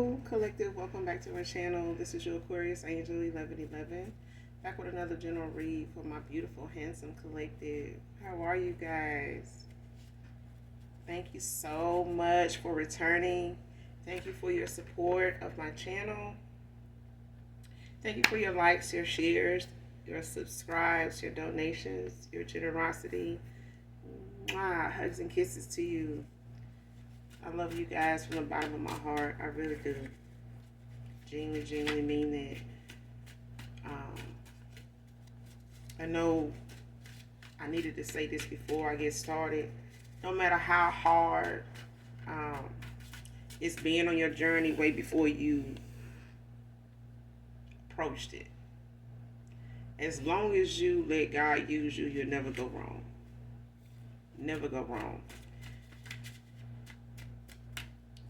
Hello, collective. Welcome back to our channel. This is your Aquarius Angel 1111. Back with another general read for my beautiful, handsome collective. How are you guys? Thank you so much for returning. Thank you for your support of my channel. Thank you for your likes, your shares, your subscribes, your donations, your generosity. Mwah, hugs and kisses to you. I love you guys from the bottom of my heart. I really do. Genuinely mean that. I know I needed to say this before I get started. No matter how hard it's been on your journey way before you approached it, as long as you let God use you, you'll never go wrong. Never go wrong.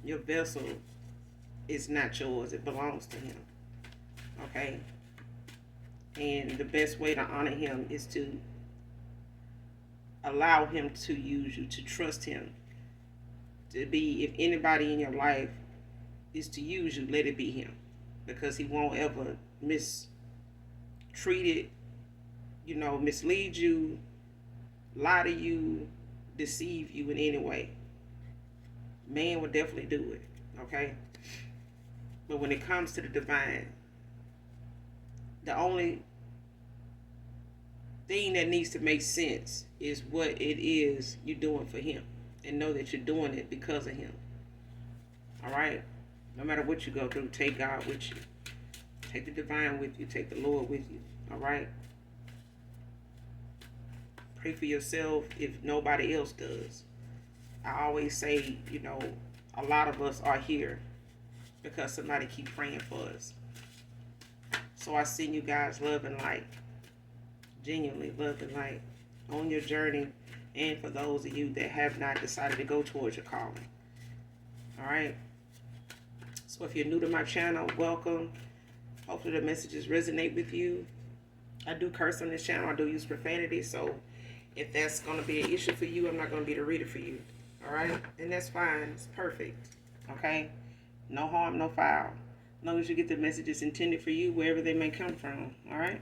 Your vessel is not yours. It belongs to him. Okay? And the best way to honor him is to allow him to use you, to trust him. To be, if anybody in your life is to use you, let it be him. Because he won't ever mistreat it, mislead you, lie to you, deceive you in any way. Man will definitely do it, okay? But when it comes to the divine, the only thing that needs to make sense is what it is you're doing for him. And know that you're doing it because of him. All right? No matter what you go through, take God with you. Take the divine with you. Take the Lord with you. All right? Pray for yourself if nobody else does. I always say, a lot of us are here because somebody keep praying for us. So I send you guys love and light. Genuinely love and light on your journey, and for those of you that have not decided to go towards your calling. All right? So if you're new to my channel, welcome. Hopefully the messages resonate with you. I do curse on this channel. I do use profanity. So if that's going to be an issue for you, I'm not going to be the reader for you. All right? And that's fine. It's perfect. Okay? No harm, no foul. As long as you get the messages intended for you, wherever they may come from. All right?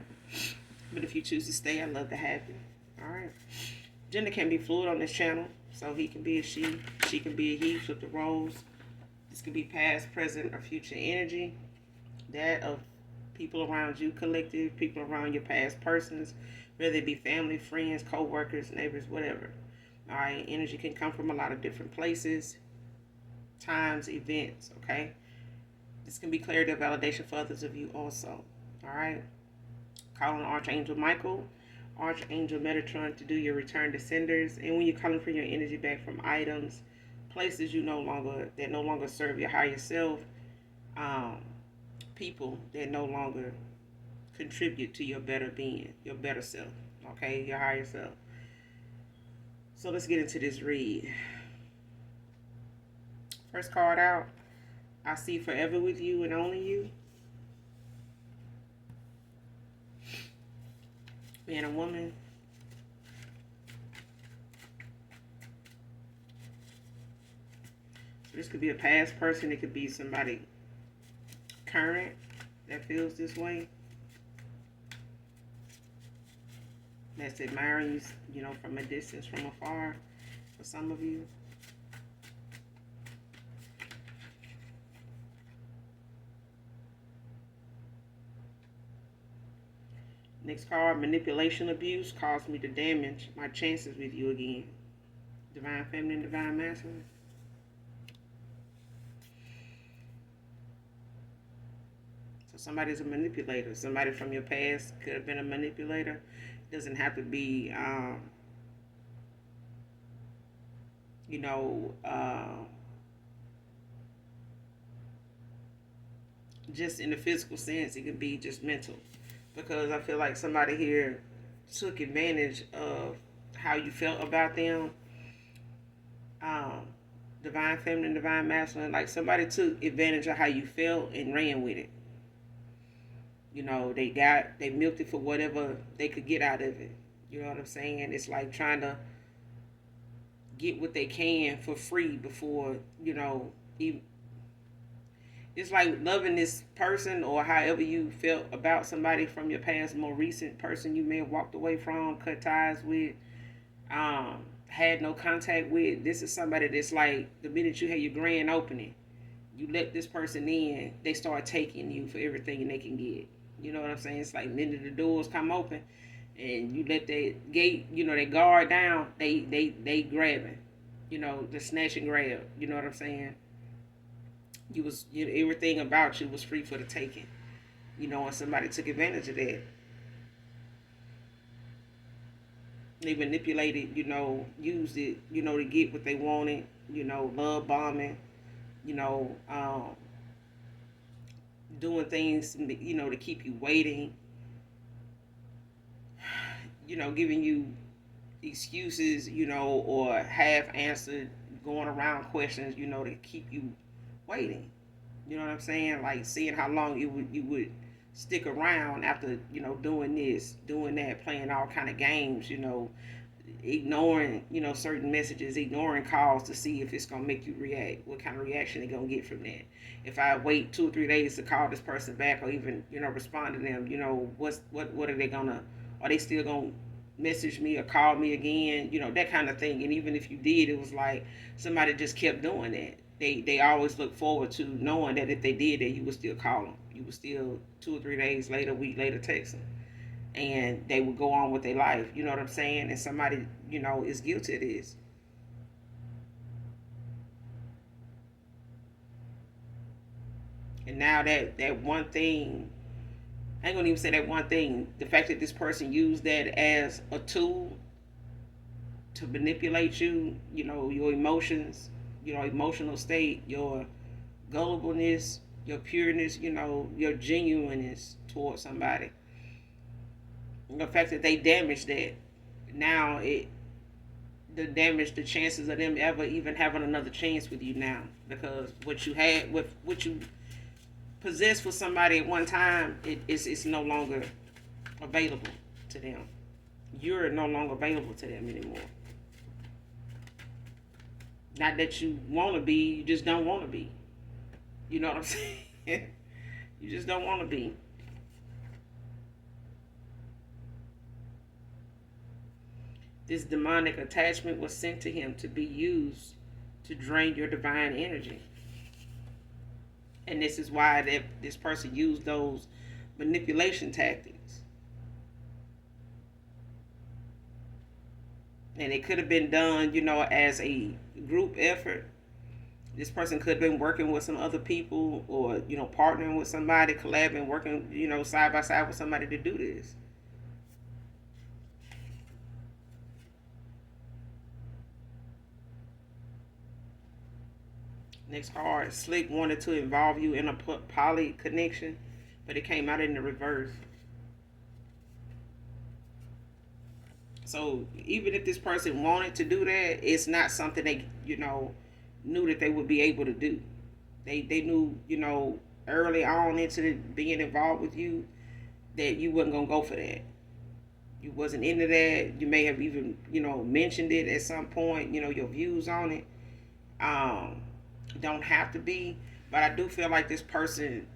But if you choose to stay, I'd love to have you. All right? Gender can be fluid on this channel. So he can be a she. She can be a he. Flip the roles. This could be past, present, or future energy. That of people around you, collective, people around your past persons, whether it be family, friends, co-workers, neighbors, whatever. All right, energy can come from a lot of different places, times, events, okay? This can be clarity of validation for others of you also, all right? Calling Archangel Michael, Archangel Metatron to do your return to senders. And when you're calling for your energy back from items, places that no longer serve your higher self, people that no longer contribute to your better being, your better self, okay, your higher self. So let's get into this read. First card out, I see forever with you and only you. Man and woman. So this could be a past person. It could be somebody current that feels this way. That's admiring you, from a distance, from afar, for some of you. Next card, manipulation, abuse caused me to damage my chances with you again. Divine feminine, divine masculine. So somebody's a manipulator. Somebody from your past could have been a manipulator. Doesn't have to be, just in the physical sense. It could be just mental. Because I feel like somebody here took advantage of how you felt about them. Divine feminine, divine masculine. Like somebody took advantage of how you felt and ran with it. They milked it for whatever they could get out of it. You know what I'm saying? It's like trying to get what they can for free before, it's It's like loving this person or however you felt about somebody from your past, more recent person you may have walked away from, cut ties with, had no contact with. This is somebody that's like the minute you had your grand opening, you let this person in, they start taking you for everything they can get. You know what I'm saying? It's like the minute the doors come open and you let that gate, that guard down, they grabbing. The snatch and grab. You know what I'm saying? Everything about you was free for the taking. And somebody took advantage of that. They manipulated, used it, to get what they wanted, love bombing, you know, um, doing things, to keep you waiting, giving you excuses, or half answered, going around questions, to keep you waiting. You know what I'm saying? Like seeing how long you would stick around after doing this, doing that, playing all kind of games. Ignoring certain messages, ignoring calls to see if it's gonna make you react. What kind of reaction they gonna get from that? If I wait 2 or 3 days to call this person back, or even respond to them, what are they gonna? Are they still gonna message me or call me again? That kind of thing. And even if you did, it was like somebody just kept doing that. They always look forward to knowing that if they did that, you would still call them. You would still 2 or 3 days later, a week later, text them, and they would go on with their life. You know what I'm saying? And somebody is guilty of this. And now that one thing, I ain't gonna even say that one thing. The fact that this person used that as a tool to manipulate you, your emotions, emotional state, your gullibleness, your pureness, your genuineness towards somebody. The fact that they damaged that, now the chances of them ever even having another chance with you now, because what you had, with what you possessed for somebody at one time, it's no longer available to them. You're no longer available to them anymore. Not that you want to be, you just don't want to be. You know what I'm saying? You just don't want to be. This demonic attachment was sent to him to be used to drain your divine energy. And this is why this person used those manipulation tactics. And it could have been done, as a group effort. This person could have been working with some other people, or, partnering with somebody, collabing, working, side by side with somebody to do this. Next card, Slick wanted to involve you in a poly connection, but it came out in the reverse. So even if this person wanted to do that, it's not something they, knew that they would be able to do. They knew, early on into being involved with you, that you wasn't gonna go for that. You wasn't into that. You may have even, mentioned it at some point, your views on it. Don't have to be, but I do feel like this person,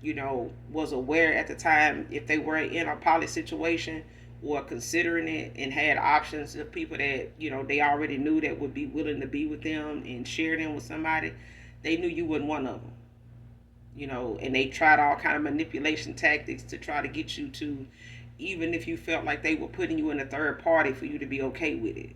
was aware at the time, if they were in a poly situation or considering it, and had options of people that, they already knew that would be willing to be with them and share them with somebody. They knew you wasn't one of them. And they tried all kind of manipulation tactics to try to get you to, even if you felt like they were putting you in a third party, for you to be okay with it.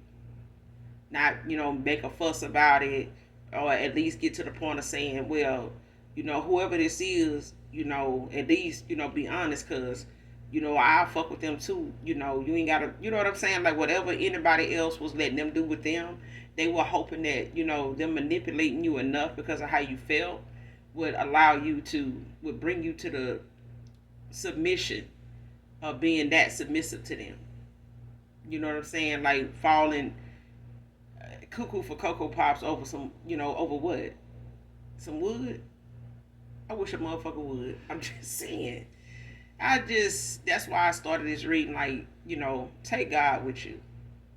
Not, make a fuss about it, or at least get to the point of saying, well, whoever this is, at least, be honest, because, I'll fuck with them too. You ain't gotta, you know what I'm saying? Like whatever anybody else was letting them do with them, they were hoping that, them manipulating you enough because of how you felt would allow you to, would bring you to the submission of being that submissive to them. You know what I'm saying? Like falling cuckoo for Cocoa Pops over some, over what? Some wood? I wish a motherfucker would. I'm just saying. That's why I started this reading, like, take God with you.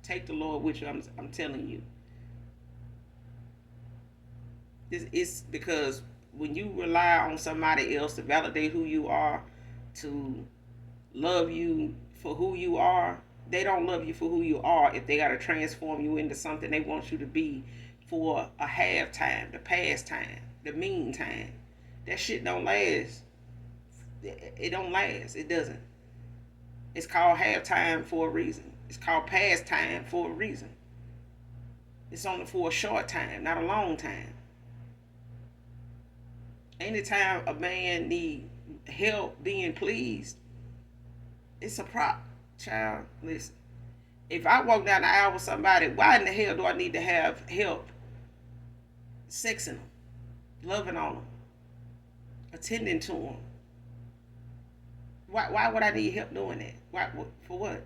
Take the Lord with you. I'm telling you. It's because when you rely on somebody else to validate who you are, to love you for who you are, they don't love you for who you are if they got to transform you into something they want you to be for a half time, the pastime, the meantime. That shit don't last. It don't last. It doesn't. It's called halftime for a reason. It's called pastime for a reason. It's only for a short time, not a long time. Anytime a man need help being pleased, it's a prop. Child, listen. If I walk down the aisle with somebody, why in the hell do I need to have help sexing them, loving on them, attending to them? Why would I need help doing that? Why, for what?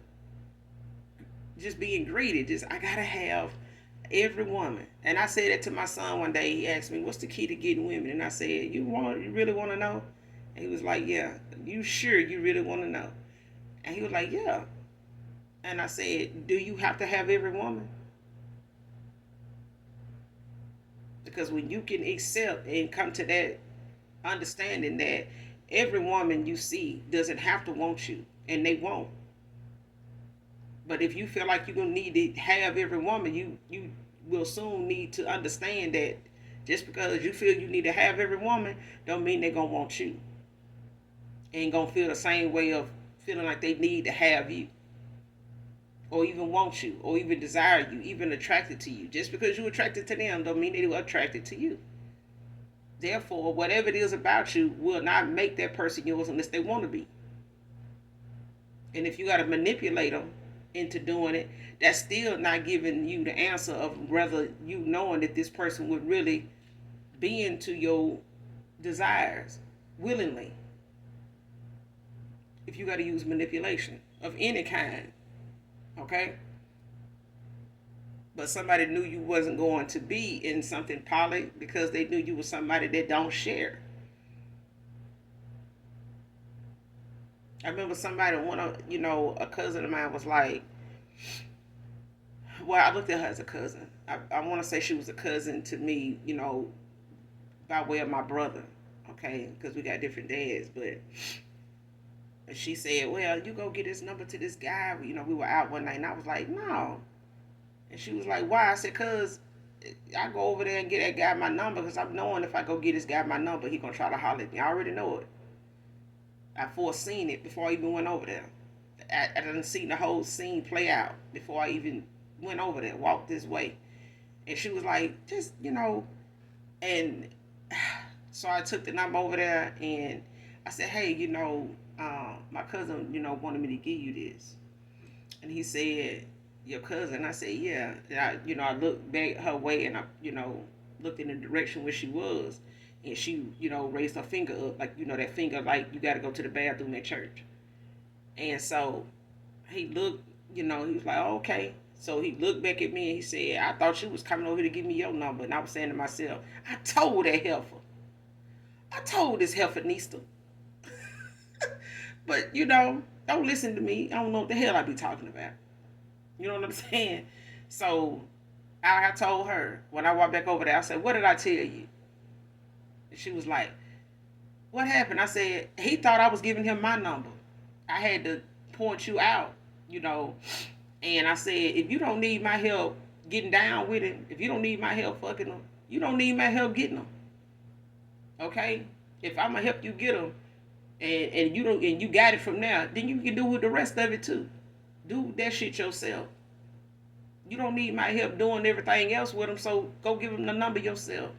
Just being greedy. I gotta have every woman. And I said that to my son one day. He asked me, "What's the key to getting women?" And I said, You really want to know?" And he was like, "Yeah." "You sure you really want to know?" And he was like, "Yeah." And I said, "Do you have to have every woman?" Because when you can accept and come to that understanding that every woman you see doesn't have to want you, and they won't. But if you feel like you're going to need to have every woman, you will soon need to understand that just because you feel you need to have every woman, don't mean they're going to want you. Ain't going to feel the same way of feeling like they need to have you, or even want you, or even desire you, even attracted to you. Just because you're attracted to them don't mean they're attracted to you. Therefore, whatever it is about you will not make that person yours unless they want to be. And if you got to manipulate them into doing it, that's still not giving you the answer of whether you knowing that this person would really be into your desires willingly. If you got to use manipulation of any kind, okay? But somebody knew you wasn't going to be in something poly because they knew you was somebody that don't share. I remember somebody, a cousin of mine was like, well, I looked at her as a cousin. I want to say she was a cousin to me, by way of my brother, okay? Because we got different dads. But she said, well, you go get his number to this guy. We were out one night, and I was like, no. And she was like, why? I said, because I go over there and get that guy my number because I'm knowing if I go get this guy my number, he going to try to holler at me. I already know it. I foreseen it before I even went over there. I done seen the whole scene play out before I even went over there, walked this way. And she was like, just, and so I took the number over there and I said, hey, my cousin, wanted me to give you this. And he said, your cousin? I said, yeah. And I looked back her way and I, looked in the direction where she was. And she, raised her finger up, like, that finger, like, you got to go to the bathroom at church. And so he looked, he was like, oh, okay. So he looked back at me and he said, I thought you was coming over here to give me your number. And I was saying to myself, I told that heifer. I told this heifer-nista. But, don't listen to me. I don't know what the hell I be talking about. You know what I'm saying? So I told her, when I walked back over there, I said, what did I tell you? And she was like, what happened? I said, he thought I was giving him my number. I had to point you out, And I said, if you don't need my help getting down with him, if you don't need my help fucking him, you don't need my help getting him. Okay? If I'm going to help you get him, and you got it from there, then you can do with the rest of it too. Do that shit yourself. You don't need my help doing everything else with them, so go give them the number yourself.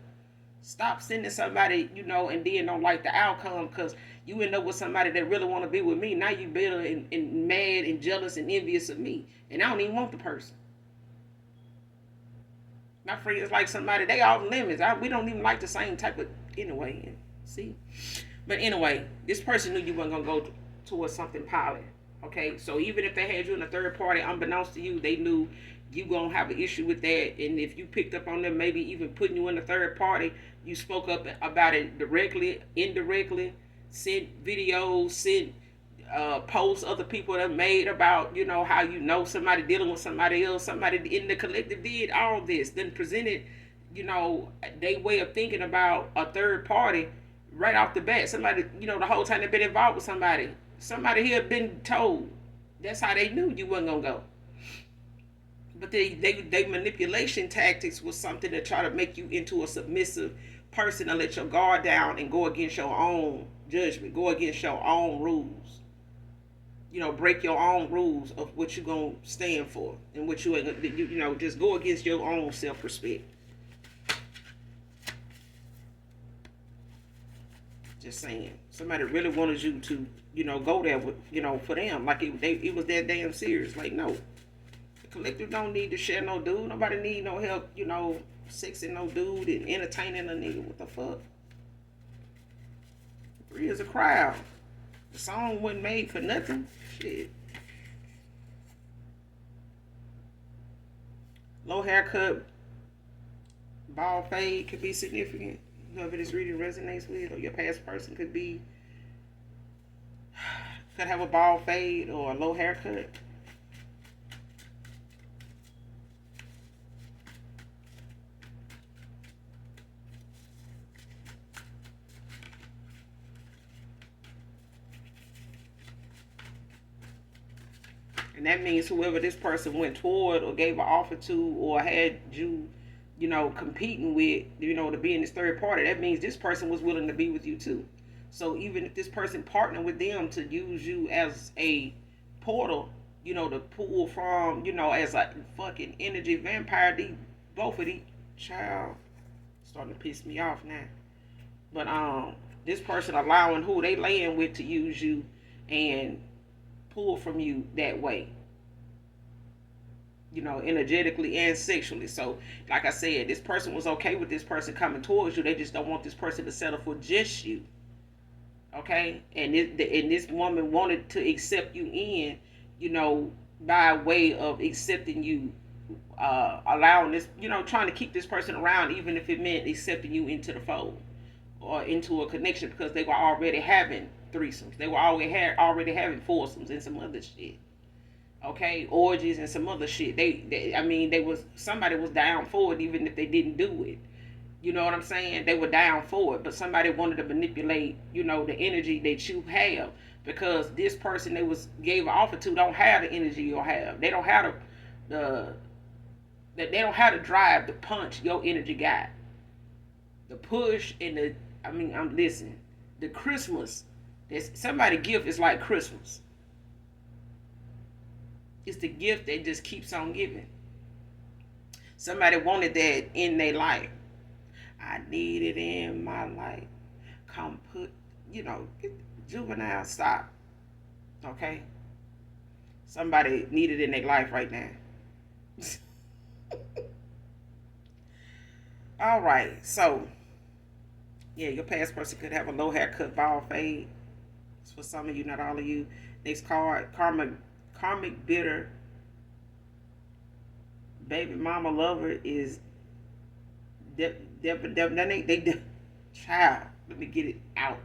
Stop sending somebody, and then don't like the outcome because you end up with somebody that really want to be with me. Now you bitter and mad and jealous and envious of me. And I don't even want the person. My friends like somebody, they off limits. We don't even like the same type of, anyway, see? But anyway, this person knew you weren't going to go towards something poly. Okay, so even if they had you in a third party, unbeknownst to you, they knew you gonna have an issue with that. And if you picked up on them, maybe even putting you in a third party, you spoke up about it directly, indirectly, sent videos, sent posts other people have made about, how somebody dealing with somebody else, somebody in the collective did all this, then presented, they way of thinking about a third party right off the bat. Somebody, the whole time they've been involved with somebody here been told. That's how they knew you wasn't gonna go. But they manipulation tactics was something to try to make you into a submissive person and let your guard down and go against your own judgment, go against your own rules. Break your own rules of what you gonna stand for and what you ain't. Just go against your own self-respect. Just saying, somebody really wanted you to, go there with, for them, like it was that damn serious. Like, no, the collective don't need to share no dude. Nobody need no help, sexing no dude and entertaining a nigga. What the fuck? Three is a crowd. The song wasn't made for nothing. Shit. Low haircut, bald fade could be significant. Whoever this reading resonates with, or your past person could have a bald fade or a low haircut. And that means whoever this person went toward or gave an offer to or had you, competing with, to be in this third party, that means this person was willing to be with you too. So even if this person partnered with them to use you as a portal, to pull from, as a fucking energy vampire, both of these, child, starting to piss me off now. But this person allowing who they laying with to use you and pull from you that way, energetically and sexually. So like I said, this person was okay with this person coming towards you. They just don't want this person to settle for just you. Okay? And this woman wanted to accept you in, by way of accepting you, allowing this, trying to keep this person around, even if it meant accepting you into the fold or into a connection, because they were already having threesomes. They were already having foursomes and some other shit. Okay, orgies and some other shit. Somebody was down for it, even if they didn't do it. You know what I'm saying? They were down for it, but somebody wanted to manipulate, the energy that you have, because this person gave an offer to don't have the energy you'll have. They don't have they don't have the drive, the punch your energy got, the push and I'm listening. The Christmas, somebody gift is like Christmas. It's the gift that just keeps on giving. Somebody wanted that in their life. I need it in my life. Come put, juvenile, stop. Okay? Somebody need it in their life right now. All right, so, yeah, your past person could have a low haircut, bald fade. It's for some of you, not all of you. Next card, Karmic bitter baby mama lover is child. Let me get it out.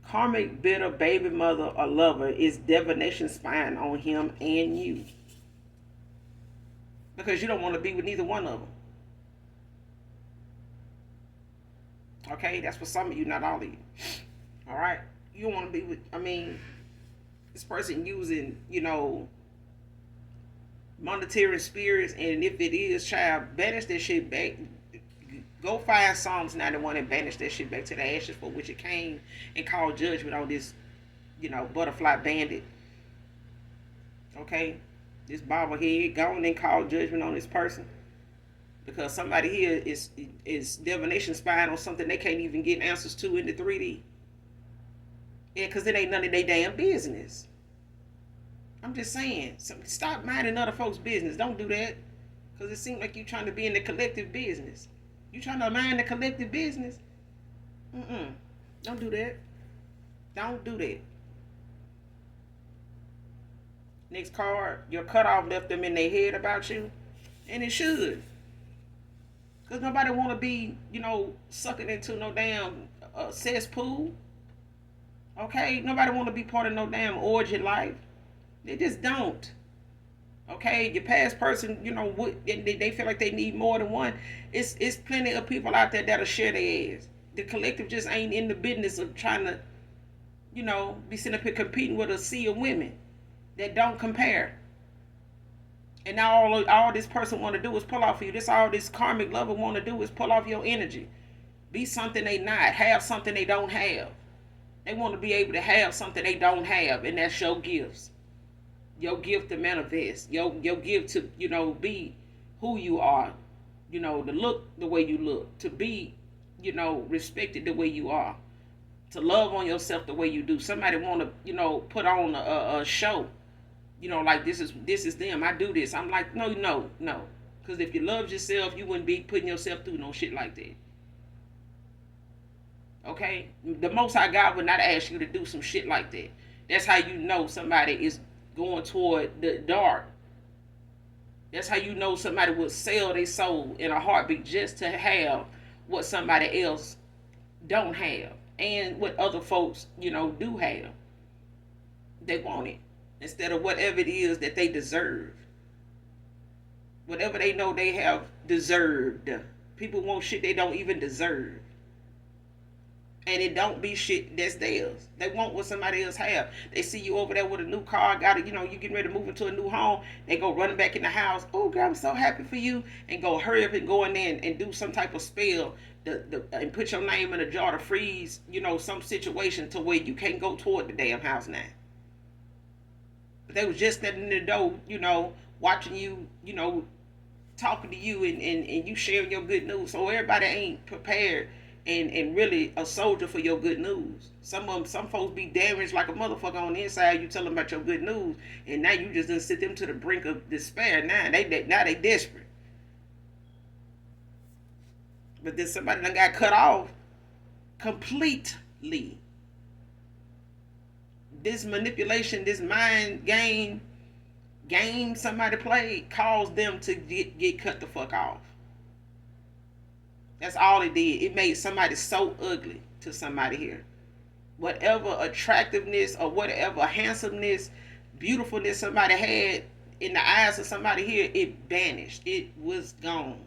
Karmic bitter baby mother or lover is divination spying on him and you, because you don't want to be with neither one of them. Okay, that's for some of you, not all of you. All right, you don't want to be with. This person using, monetary spirits, and if it is, child, banish that shit back. Go find Psalms 91 and banish that shit back to the ashes for which it came, and call judgment on this, butterfly bandit. Okay? This bobblehead, go on and call judgment on this person. Because somebody here is divination spying on something they can't even get answers to in the 3D. Yeah, because it ain't none of their damn business. I'm just saying, stop minding other folks' business. Don't do that. Because it seems like you're trying to be in the collective business. You trying to mind the collective business? Don't do that. Don't do that. Next card, your cutoff left them in their head about you. And it should. Because nobody want to be, sucking into no damn cesspool. Okay? Nobody want to be part of no damn orgy life. They just don't. Okay, your past person, they feel like they need more than one. It's plenty of people out there that'll share their ass. The collective just ain't in the business of trying to, be sitting up here competing with a sea of women that don't compare. And now all this person want to do is pull off of you. This all this karmic lover want to do is pull off your energy. Be something they not. Have something they don't have. They want to be able to have something they don't have, and that's your gifts. Your gift to manifest. Your gift to, be who you are. To look the way you look. To be, respected the way you are. To love on yourself the way you do. Somebody want to, put on a show. Like this is them. I do this. I'm like, no. Because if you loved yourself, you wouldn't be putting yourself through no shit like that. Okay? The Most High God would not ask you to do some shit like that. That's how you know somebody is going toward the dark. That's how you know somebody would sell their soul in a heartbeat just to have what somebody else don't have. And what other folks, do have. They want it. Instead of whatever it is that they deserve. Whatever they know they have deserved. People want shit they don't even deserve. And it don't be shit that's theirs. They want what somebody else have. They see you over there with a new car, got it, you getting ready to move into a new home. They go running back in the house. Oh, girl, I'm so happy for you. And go hurry up and go in there and do some type of spell and put your name in a jar to freeze, some situation to where you can't go toward the damn house now. But they was just standing in the door, watching you, talking to you and you sharing your good news. So everybody ain't prepared and really a soldier for your good news. Some folks be damaged like a motherfucker on the inside. You tell them about your good news, and now you just done sit them to the brink of despair. Now they desperate. But then somebody done got cut off completely. This manipulation, this mind game somebody played caused them to get cut the fuck off. That's all it did. It made somebody so ugly to somebody here. Whatever attractiveness or whatever handsomeness, beautifulness somebody had in the eyes of somebody here, it vanished. It was gone.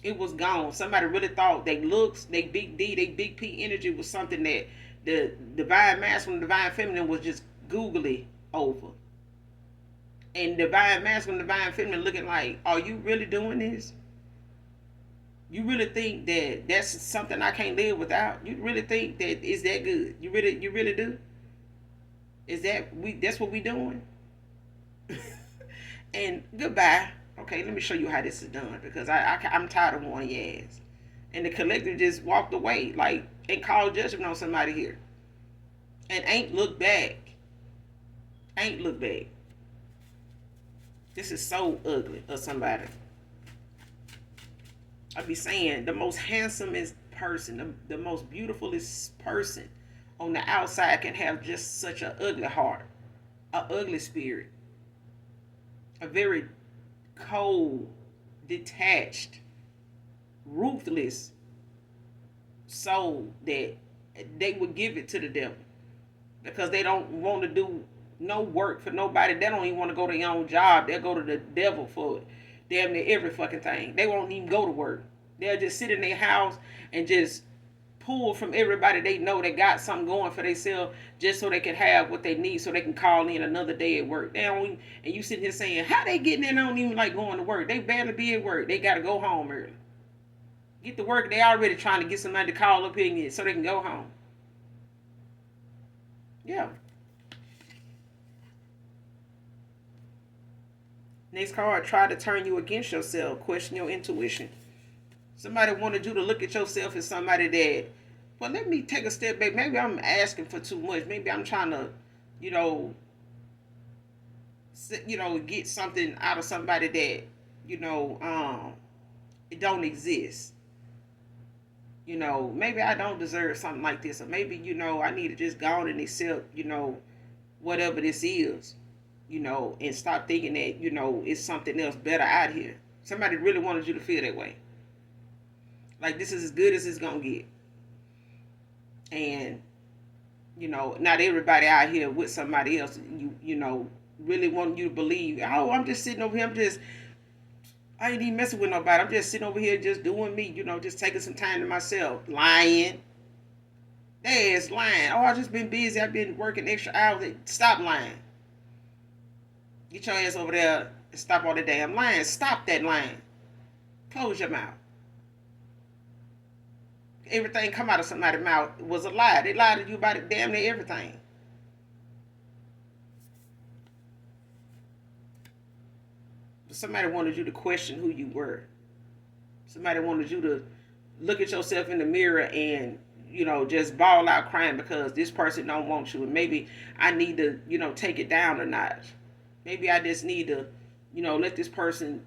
It was gone. Somebody really thought they looks, they big D, they big P energy was something that the divine masculine, divine feminine was just googly over. And divine masculine, divine feminine looking like, are you really doing this? You really think that that's something I can't live without? You really think that is that good? You really do? That's what we doing? And goodbye. Okay, let me show you how this is done because I'm tired of warning your ass. And the collective just walked away like and called judgment on somebody here. And ain't look back. Ain't look back. This is so ugly of somebody. I be saying the most handsomest person, the most beautifulest person on the outside can have just such an ugly heart, an ugly spirit, a very cold, detached, ruthless soul that they would give it to the devil because they don't want to do no work for nobody. They don't even want to go to their own job. They'll go to the devil for damn near every fucking thing. They won't even go to work. They'll just sit in their house and just pull from everybody they know that got something going for themselves just so they can have what they need so they can call in another day at work. They don't even, and you sitting here saying, how they getting in? They don't even like going to work. They barely be at work. They got to go home early. Get to work. They already trying to get somebody to call up here so they can go home. Yeah. Next card, try to turn you against yourself. Question your intuition. Somebody wanted you to look at yourself as somebody that, well, let me take a step back. Maybe I'm asking for too much. Maybe I'm trying to, get something out of somebody that, it don't exist. Maybe I don't deserve something like this. Or maybe, I need to just go on and accept, whatever this is, and stop thinking that, it's something else better out here. Somebody really wanted you to feel that way. Like this is as good as it's gonna get. And, not everybody out here with somebody else, really want you to believe, oh, I'm just sitting over here, I ain't even messing with nobody. I'm just sitting over here just doing me, just taking some time to myself. Lying. There's lying. Oh, I just been busy. I've been working extra hours. Stop lying. Get your ass over there and stop all the damn lying. Stop that lying. Close your mouth. Everything come out of somebody's mouth was a lie. They lied to you about it, damn near everything. Somebody wanted you to question who you were. Somebody wanted you to look at yourself in the mirror and just bawl out crying because this person don't want you, and maybe I need to take it down a notch. Maybe I just need to let this person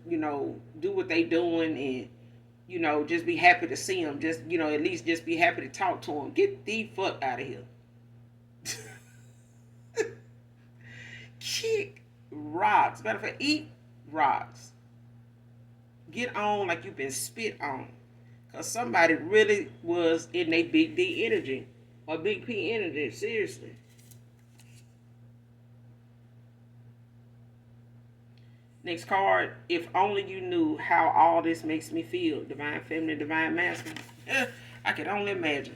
do what they doing, and just be happy to see them, just at least just be happy to talk to them. Get the fuck out of here. Kick rocks. Matter of fact, eat rocks. Get on like you've been spit on. Because somebody really was in a big D energy. Or big P energy. Seriously. Next card. If only you knew how all this makes me feel. Divine feminine, divine masculine. I can only imagine.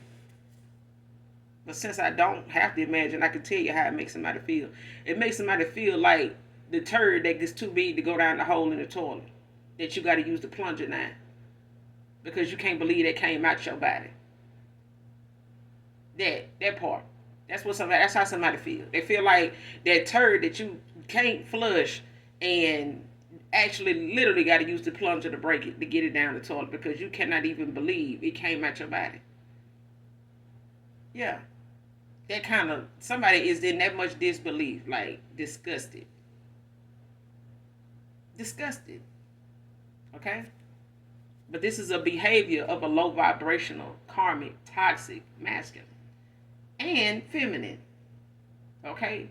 But since I don't have to imagine, I can tell you how it makes somebody feel. It makes somebody feel like the turd that gets too big to go down the hole in the toilet. That you got to use the plunger now. Because you can't believe that came out your body. That part. That's how somebody feels. They feel like that turd that you can't flush and actually literally got to use the plunger to break it, to get it down the toilet, because you cannot even believe it came out your body. Yeah. That kind of, somebody is in that much disbelief, like disgusted. Disgusted. Okay? But this is a behavior of a low vibrational, karmic, toxic, masculine, and feminine. Okay?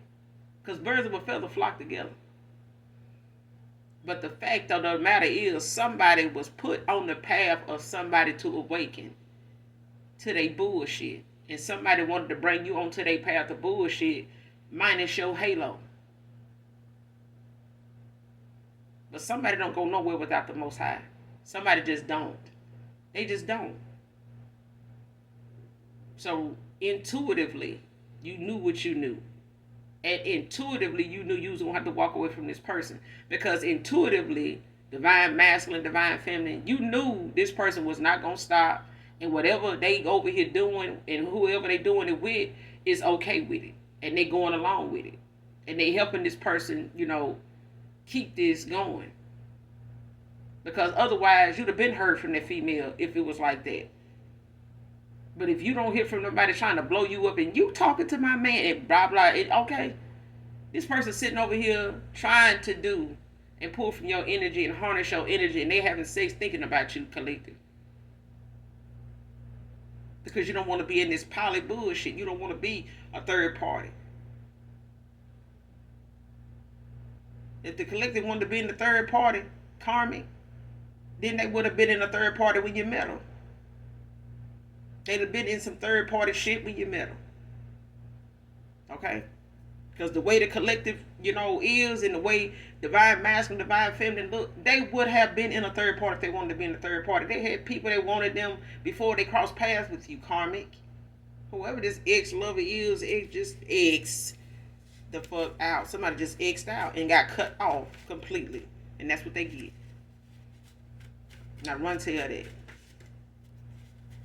Because birds of a feather flock together. But the fact of the matter is, somebody was put on the path of somebody to awaken to their bullshit. And somebody wanted to bring you onto their path of bullshit, minus your halo. But somebody don't go nowhere without the Most High. Somebody just don't. They just don't. So intuitively, you knew what you knew. And intuitively, you knew you was going to have to walk away from this person. Because intuitively, divine masculine, divine feminine, you knew this person was not going to stop. And whatever they over here doing and whoever they doing it with is okay with it. And they going along with it. And they helping this person, keep this going. Because otherwise, you'd have been heard from that female if it was like that. But if you don't hear from nobody trying to blow you up and you talking to my man and blah, blah, okay. This person sitting over here trying to do and pull from your energy and harness your energy, and they having sex thinking about you, collective. Because you don't want to be in this poly bullshit. You don't want to be a third party. If the collective wanted to be in the third party, karmic, then they would have been in a third party when you met them. They'd have been in some third party shit when you met them. Okay? Because the way the collective, is, and the way divine masculine, divine feminine look, they would have been in a third party if they wanted to be in a third party. They had people that wanted them before they crossed paths with you, karmic. Whoever this ex-lover is, just X the fuck out. Somebody just X'd out and got cut off completely. And that's what they get. Now run tell that.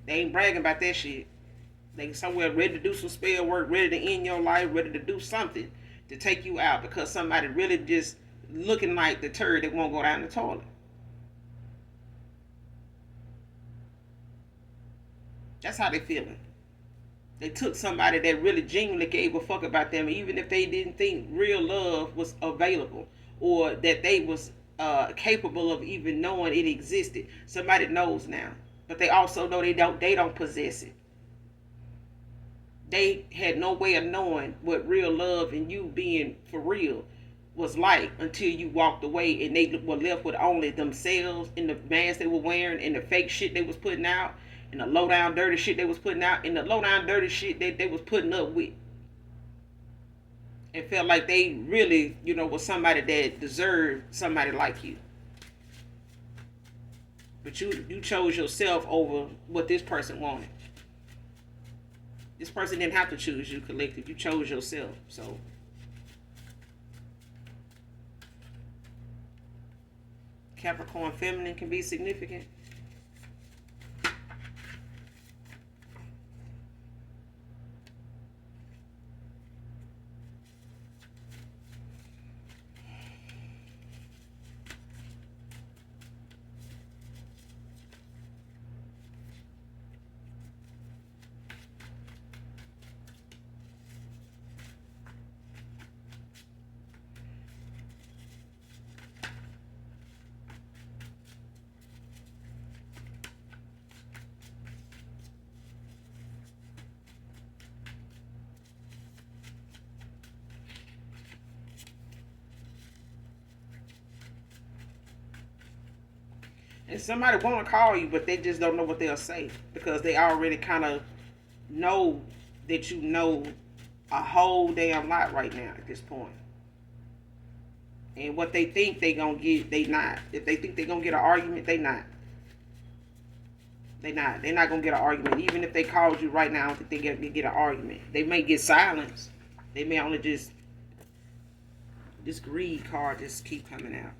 They ain't bragging about that shit. They somewhere ready to do some spell work, ready to end your life, ready to do something to take you out because somebody really just looking like the turd that won't go down the toilet. That's how they feeling. They took somebody that really genuinely gave a fuck about them, even if they didn't think real love was available or that they was capable of even knowing it existed. Somebody knows now, but they also know they don't possess it. They had no way of knowing what real love and you being for real was like until you walked away and they were left with only themselves and the masks they were wearing and the fake shit they was putting out and the low down dirty shit they was putting out and the low down dirty shit that they was putting up with. and felt like they really, was somebody that deserved somebody like you. But you chose yourself over what this person wanted. This person didn't have to choose you, collective. You chose yourself. So Capricorn feminine can be significant. And somebody want to call you, but they just don't know what they'll say because they already kind of know that you know a whole damn lot right now at this point. And what they think they gonna get, they not. If they think they gonna get an argument, they not. They not. They're not gonna get an argument. Even if they called you right now, I don't think they get an argument. They may get silence. They may only just this greed card just keep coming out.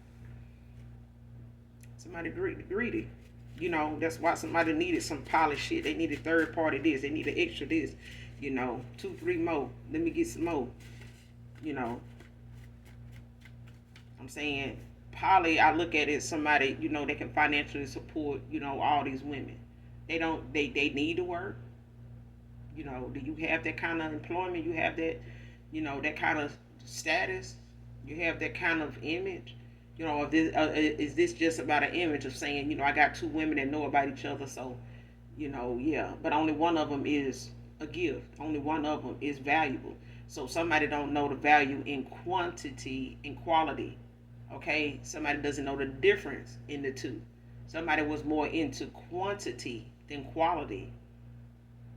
Somebody greedy. That's why somebody needed some polished shit. They needed third party this. They needed extra this. 2, 3 more. Let me get some more. I'm saying poly, I look at it as somebody, that can financially support, all these women. They need to work. Do you have that kind of employment? You have that, that kind of status? You have that kind of image? Is this just about an image of saying, I got 2 women that know about each other, so, yeah. But only one of them is a gift. Only one of them is valuable. So somebody don't know the value in quantity and quality. Okay? Somebody doesn't know the difference in the two. Somebody was more into quantity than quality.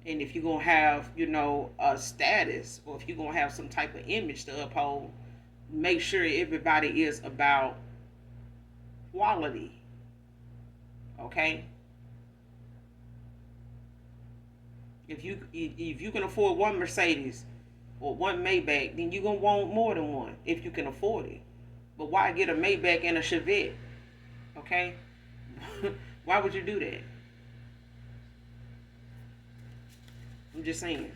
And if you're going to have, a status, or if you're going to have some type of image to uphold, make sure everybody is about quality. Okay? If you can afford one Mercedes or one Maybach, then you're going to want more than one if you can afford it. But why get a Maybach and a Chevette? Okay? Why would you do that? I'm just saying.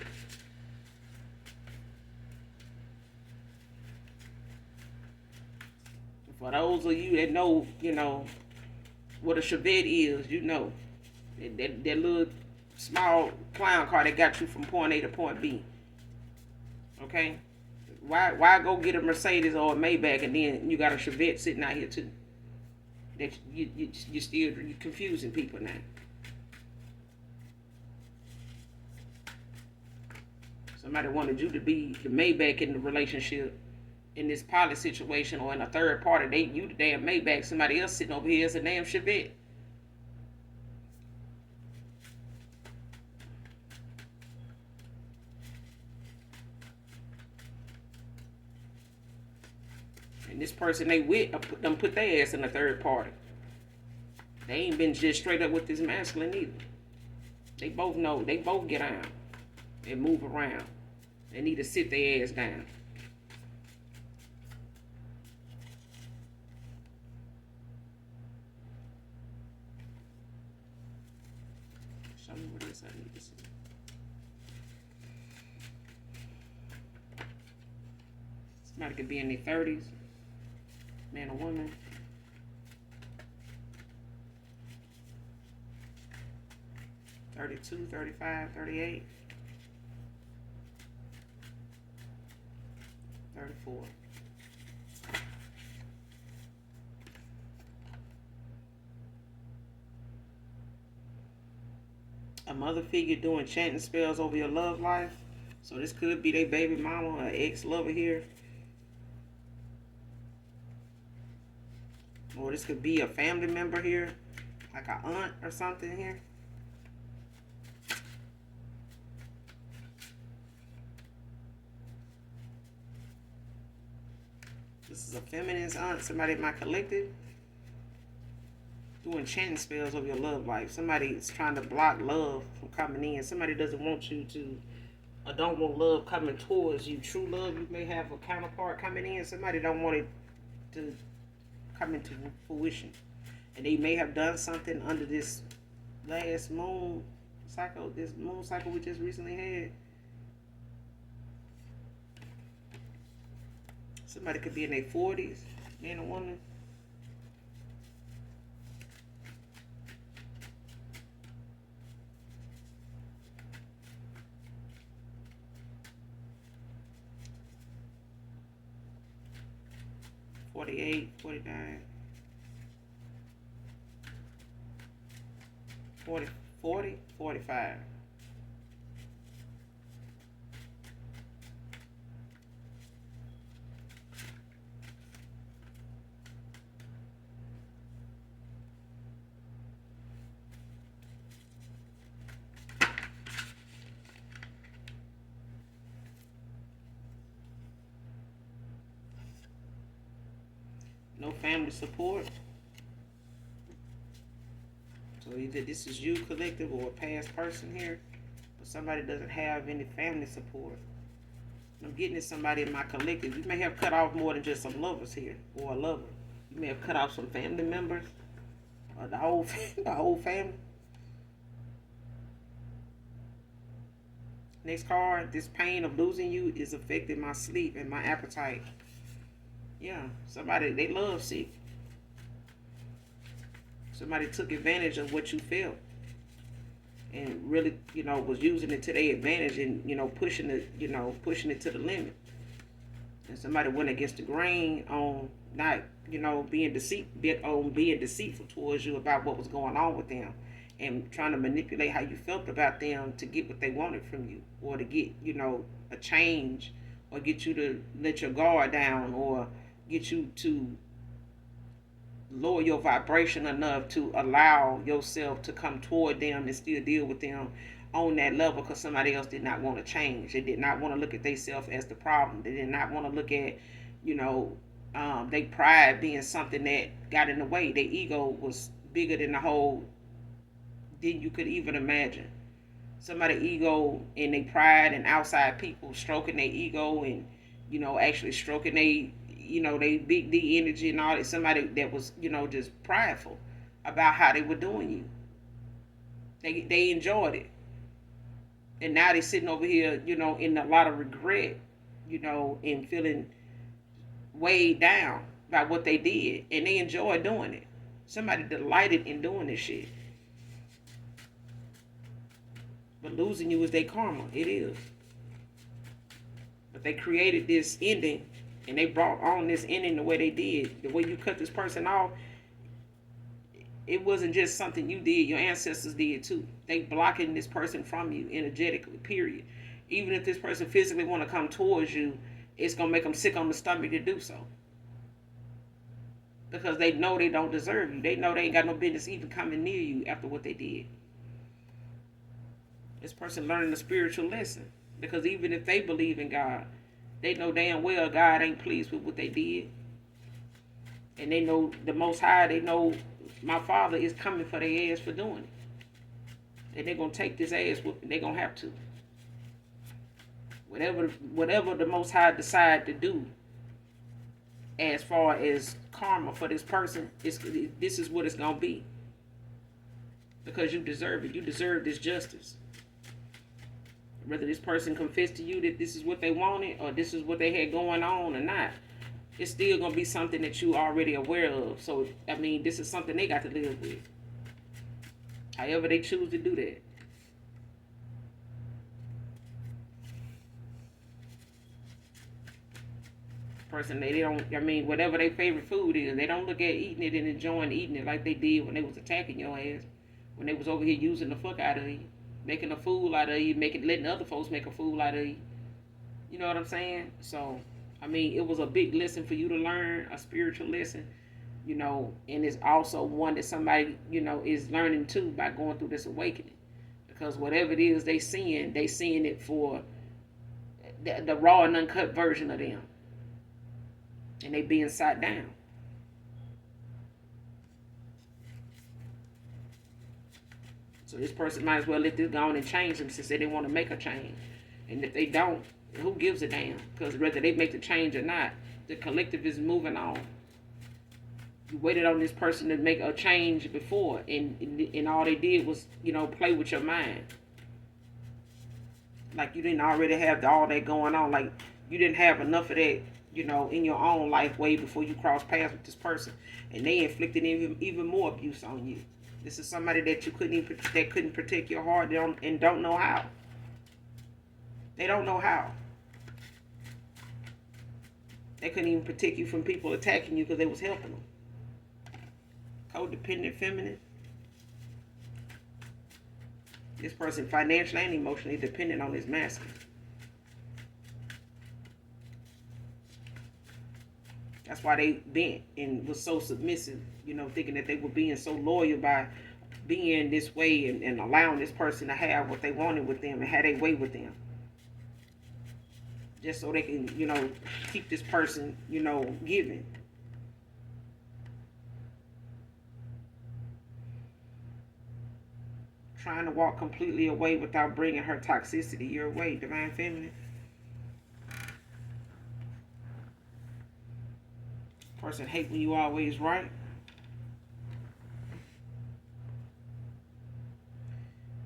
For those of you that know, what a Chevette is, that little small clown car that got you from point A to point B. Okay? Why go get a Mercedes or a Maybach and then you got a Chevette sitting out here too? That you're confusing people now. Somebody wanted you to be the Maybach in the relationship, in this poly situation, or in a third party. You the damn Maybach, somebody else sitting over here as a damn Chevette. And this person they with them put their ass in a third party. They ain't been just straight up with this masculine either. They both know. They both get out and move around. They need to sit their ass down. Show me what it is I need to see. Somebody could be in their 30s. Man or woman. 32, 35, 38. 34. A mother figure doing chanting spells over your love life. So this could be their baby mama or ex-lover here. Or this could be a family member here. Like an aunt or something here. This is a feminine aunt, somebody in my collective. Doing chanting spells over your love life. Somebody is trying to block love from coming in. Somebody doesn't want you to, or don't want love coming towards you. True love, you may have a counterpart coming in. Somebody don't want it to come into fruition. And they may have done something under this last moon cycle, this moon cycle we just recently had. Somebody could be in their 40s, man or woman. $48, $49, $40, $45. No family support. So either this is you collective or a past person here, but somebody doesn't have any family support. I'm getting it somebody in my collective. You may have cut off more than just some lovers here or a lover. You may have cut off some family members or the whole family. Next card, this pain of losing you is affecting my sleep and my appetite. Yeah, somebody, they love sick. Somebody took advantage of what you felt and really, was using it to their advantage and, pushing it to the limit. And somebody went against the grain on not, being deceitful towards you about what was going on with them and trying to manipulate how you felt about them to get what they wanted from you or to get, a change or get you to let your guard down or get you to lower your vibration enough to allow yourself to come toward them and still deal with them on that level because somebody else did not want to change. They did not want to look at themselves as the problem. They did not want to look at, their pride being something that got in the way. Their ego was bigger than than you could even imagine. Somebody's ego and their pride and outside people stroking their ego and, actually stroking they big D energy and all that. Somebody that was, just prideful about how they were doing you. They enjoyed it. And now they're sitting over here, in a lot of regret, and feeling weighed down by what they did. And they enjoy doing it. Somebody delighted in doing this shit. But losing you is their karma. It is. But they created this ending and they brought on this ending the way they did. The way you cut this person off, it wasn't just something you did. Your ancestors did too. They blocking this person from you energetically, period. Even if this person physically want to come towards you, it's going to make them sick on the stomach to do so. Because they know they don't deserve you. They know they ain't got no business even coming near you after what they did. This person learning a spiritual lesson. Because even if they believe in God, they know damn well God ain't pleased with what they did. And they know the Most High, they know my Father is coming for their ass for doing it. And they're going to take this ass whooping. They're going to have to. Whatever the Most High decide to do as far as karma for this person, this is what it's going to be. Because you deserve it. You deserve this justice. Whether this person confessed to you that this is what they wanted or this is what they had going on or not, it's still going to be something that you already aware of. So, this is something they got to live with. However they choose to do that. Person, they don't, whatever their favorite food is, they don't look at eating it and enjoying eating it like they did when they was attacking your ass. When they was over here using the fuck out of you. Making a fool out of you, letting other folks make a fool out of you. You know what I'm saying? So, it was a big lesson for you to learn, a spiritual lesson, and it's also one that somebody, is learning too by going through this awakening. Because whatever it is they seeing it for the raw and uncut version of them. and they being sat down. So this person might as well let this go on and change them since they didn't want to make a change. And if they don't, who gives a damn? Because whether they make the change or not, the collective is moving on. You waited on this person to make a change before, and all they did was, play with your mind. Like you didn't already have all that going on. Like you didn't have enough of that, in your own life way before you crossed paths with this person, and they inflicted even more abuse on you. This is somebody that you couldn't protect your heart and don't know how. They don't know how. They couldn't even protect you from people attacking you because they was helping them. Codependent feminine. This person financially and emotionally dependent on his masculine. That's why they bent and was so submissive, thinking that they were being so loyal by being this way and allowing this person to have what they wanted with them and had their way with them. Just so they can, keep this person, giving. Trying to walk completely away without bringing her toxicity your way, divine feminine. Person hate when you always right.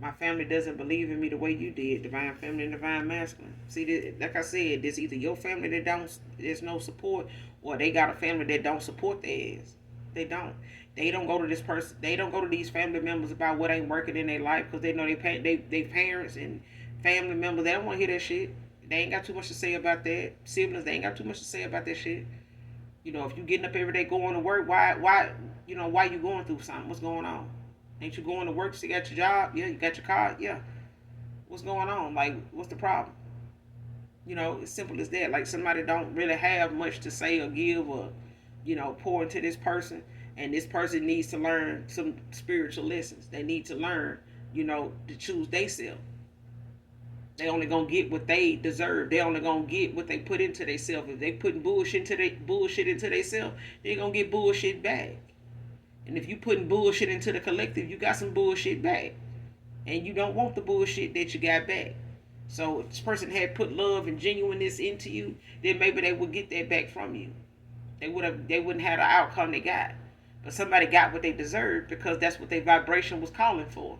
My family doesn't believe in me the way you did, divine feminine, divine masculine. See, like I said, there's either your family that there's no support, or they got a family that don't support theirs. They don't. They don't go to this person. They don't go to these family members about what ain't working in their life because they know they parents and family members. They don't want to hear that shit. They ain't got too much to say about that. Siblings, they ain't got too much to say about that shit. If you getting up every day going to work, why you going through something? What's going on? Ain't you going to work? So you got your job? Yeah, you got your car? Yeah. What's going on? Like, what's the problem? It's simple as that. Like, somebody don't really have much to say or give or, pour into this person. And this person needs to learn some spiritual lessons. They need to learn, to choose themselves. They only gonna get what they deserve. They only gonna get what they put into themselves. If they putting bullshit into themselves, they gonna get bullshit back. And if you putting bullshit into the collective, you got some bullshit back. And you don't want the bullshit that you got back. So if this person had put love and genuineness into you, then maybe they would get that back from you. They wouldn't have the outcome they got. But somebody got what they deserved because that's what their vibration was calling for.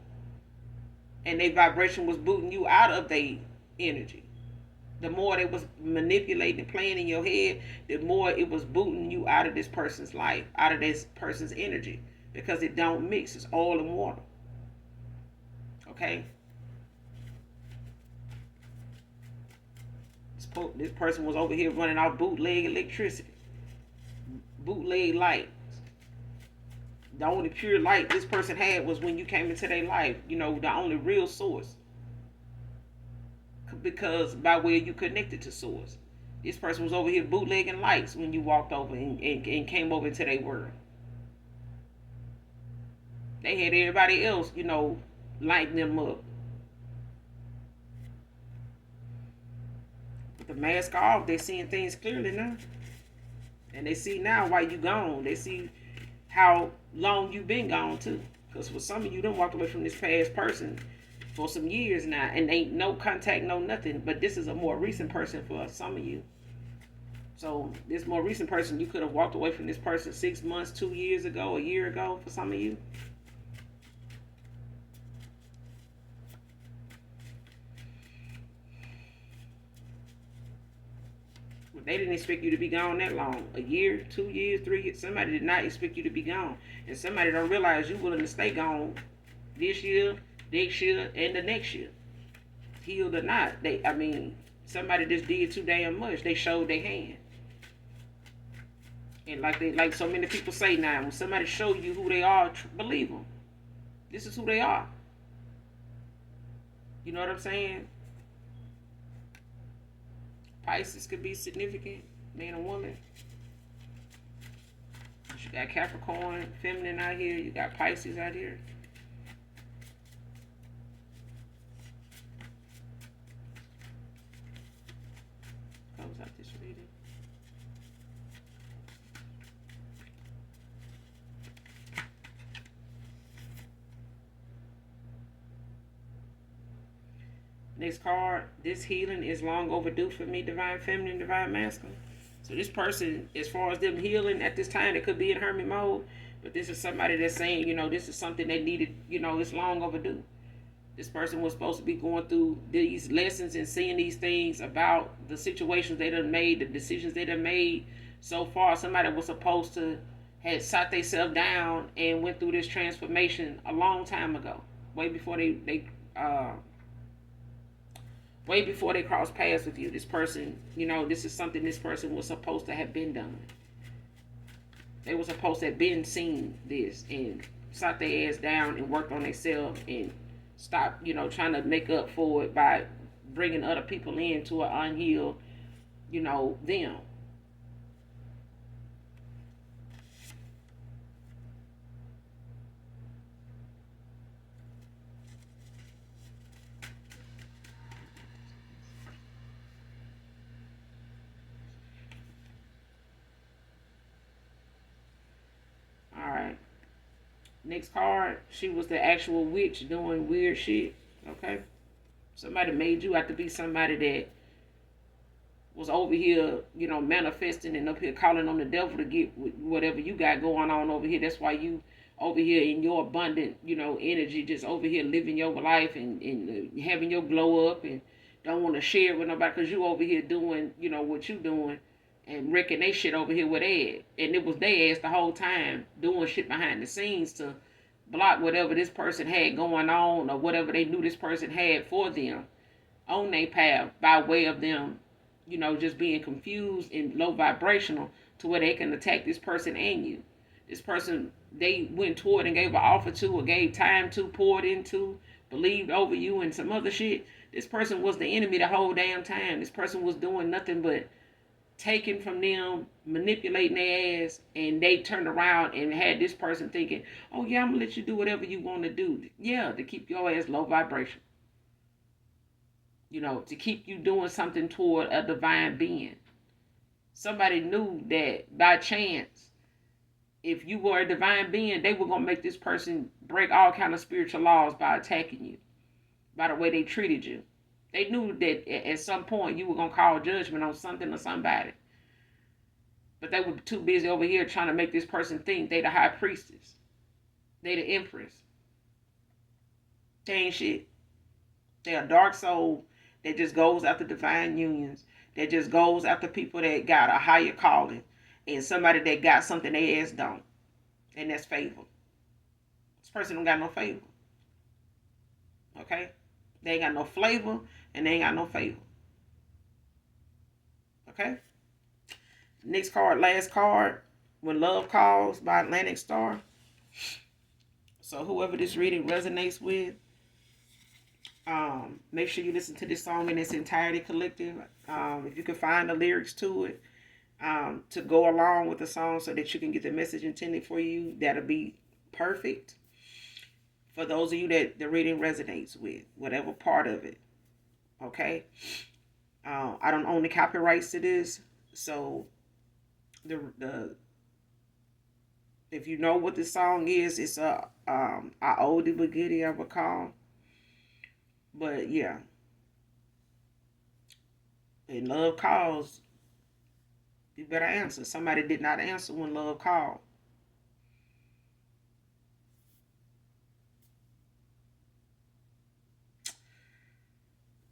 And their vibration was booting you out of their energy. The more they was manipulating and playing in your head, the more it was booting you out of this person's life, out of this person's energy. Because it don't mix. It's oil and water. Okay? This person was over here running off bootleg electricity. Bootleg light. The only pure light this person had was when you came into their life. The only real source. Because by where you connected to source. This person was over here bootlegging lights when you walked over and came over into their world. They had everybody else, lighting them up. With the mask off, they're seeing things clearly now. And they see now why you gone. They see how long you been gone too. Because for some of you, done walked away from this past person for some years now. And ain't no contact, no nothing. But this is a more recent person for some of you. So this more recent person, you could have walked away from this person 6 months, 2 years ago, a year ago for some of you. They didn't expect you to be gone that long. A year, 2 years, 3 years. Somebody did not expect you to be gone. And somebody don't realize you're willing to stay gone this year, next year, and the next year. Healed or not. Somebody just did too damn much. They showed their hand. And like so many people say now, when somebody show you who they are, believe them. This is who they are. You know what I'm saying? Pisces could be significant, man or woman. You got Capricorn, feminine out here. You got Pisces out here. Close out this reading. Next card. This healing is long overdue for me, divine feminine, divine masculine. So this person, as far as them healing at this time, it could be in hermit mode. But this is somebody that's saying, this is something they needed, it's long overdue. This person was supposed to be going through these lessons and seeing these things about the situations they done made, the decisions they done made so far. Somebody was supposed to had sat themselves down and went through this transformation a long time ago, way before way before they crossed paths with you. This person, this is something this person was supposed to have been done. They were supposed to have been seen this and sat their ass down and worked on themselves and stop, trying to make up for it by bringing other people in to an unhealed, them. All right. Next card, she was the actual witch doing weird shit. Okay? Somebody made you out to be somebody that was over here, manifesting and up here calling on the devil to get whatever you got going on over here. That's why you over here in your abundant, energy, just over here living your life and having your glow up and don't want to share it with nobody because you over here doing, what you doing and wrecking they shit over here with Ed. And it was their ass the whole time doing shit behind the scenes to block whatever this person had going on or whatever they knew this person had for them on their path by way of them, just being confused and low vibrational to where they can attack this person and you. This person they went toward and gave an offer to or gave time to, poured into, believed over you and some other shit. This person was the enemy the whole damn time. This person was doing nothing but taking from them, manipulating their ass, and they turned around and had this person thinking, oh yeah, I'm gonna let you do whatever you want to do. Yeah, to keep your ass low vibration. To keep you doing something toward a divine being. Somebody knew that by chance, if you were a divine being, they were going to make this person break all kind of spiritual laws by attacking you, by the way they treated you. They knew that at some point you were going to call judgment on something or somebody. But they were too busy over here trying to make this person think they the high priestess. They the empress. They ain't shit. They a dark soul that just goes after divine unions, that just goes after people that got a higher calling, and somebody that got something they ass don't. And that's favor. This person don't got no favor. Okay? They ain't got no flavor, and they ain't got no favor. Okay? Next card, last card, When Love Calls by Atlantic Star. So whoever this reading resonates with, make sure you listen to this song in its entirety collective. If you can find the lyrics to it, to go along with the song so that you can get the message intended for you, that'll be perfect. For those of you that the reading resonates with, whatever part of it. Okay? I don't own the copyrights to this, so the if you know what the song is, it's a oldie but goodie, I recall. But yeah. And love calls, you better answer. Somebody did not answer when love called.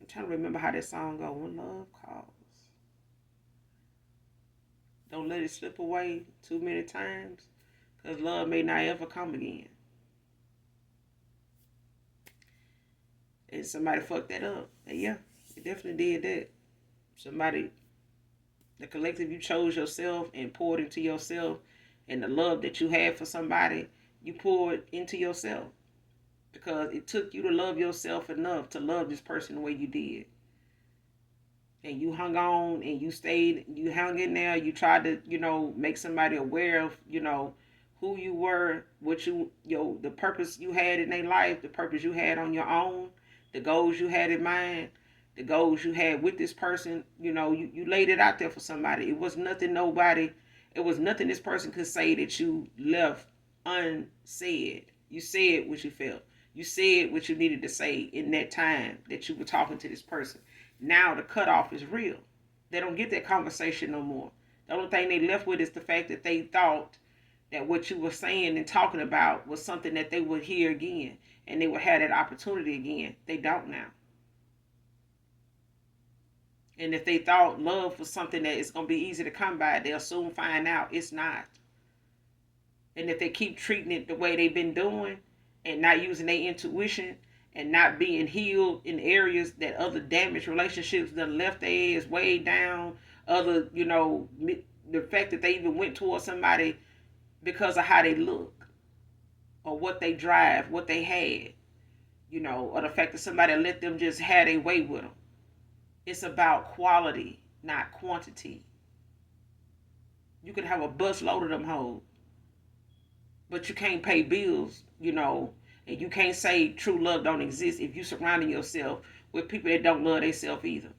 I'm trying to remember how that song goes. When love calls. Don't let it slip away too many times, because love may not ever come again. And somebody fucked that up. And yeah, it definitely did that. Somebody, the collective, you chose yourself and poured into yourself, and the love that you had for somebody, you poured into yourself. Because it took you to love yourself enough to love this person the way you did. And you hung on and you stayed, you hung in there, you tried to, make somebody aware of, who you were, what the purpose you had in their life, the purpose you had on your own, the goals you had in mind, the goals you had with this person, you laid it out there for somebody. It was nothing this person could say that you left unsaid. You said what you felt. You said what you needed to say in that time that you were talking to this person. Now the cutoff is real. They don't get that conversation no more. The only thing they left with is the fact that they thought that what you were saying and talking about was something that they would hear again and they would have that opportunity again. They don't now. And if they thought love was something that is going to be easy to come by, they'll soon find out it's not. And if they keep treating it the way they've been doing and not using their intuition and not being healed in areas that other damaged relationships that left their ass way down, other, the fact that they even went towards somebody because of how they look or what they drive, what they had, or the fact that somebody let them just have their way with them. It's about quality, not quantity. You can have a busload of them hoes, but you can't pay bills, and you can't say true love don't exist if you surrounding yourself with people that don't love themselves either.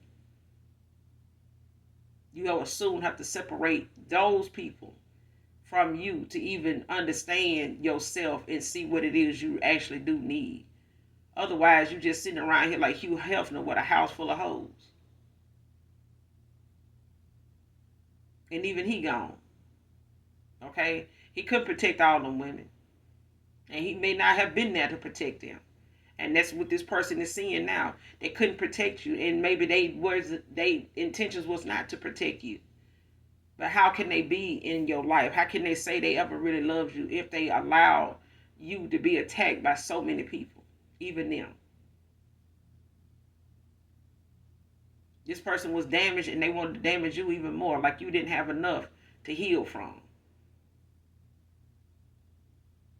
You will soon have to separate those people from you to even understand yourself and see what it is you actually do need. Otherwise, you just sitting around here like Hugh Hefner with a house full of hoes. And even he gone. Okay? He couldn't protect all them women. And he may not have been there to protect them. And that's what this person is seeing now. They couldn't protect you. And maybe they intentions was not to protect you. But how can they be in your life? How can they say they ever really loved you if they allow you to be attacked by so many people? Even them. This person was damaged and they wanted to damage you even more. Like you didn't have enough to heal from.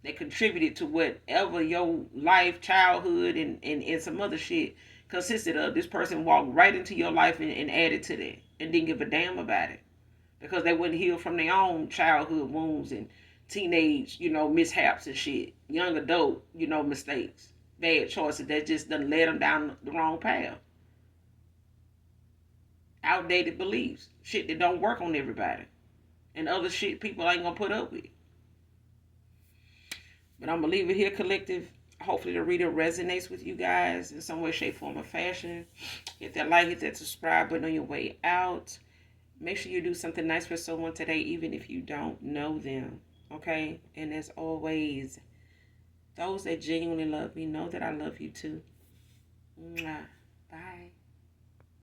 They contributed to whatever your life, childhood, and some other shit consisted of. This person walked right into your life and added to that and didn't give a damn about it. Because they wouldn't heal from their own childhood wounds and teenage, mishaps and shit. Young adult, mistakes. Bad choices that just done led them down the wrong path. Outdated beliefs. Shit that don't work on everybody. And other shit people ain't gonna put up with. But I'm going to leave it here, collective. Hopefully the reader resonates with you guys in some way, shape, form, or fashion. Hit that like, hit that subscribe button on your way out. Make sure you do something nice for someone today, even if you don't know them. Okay? And as always, those that genuinely love me know that I love you too. Mwah.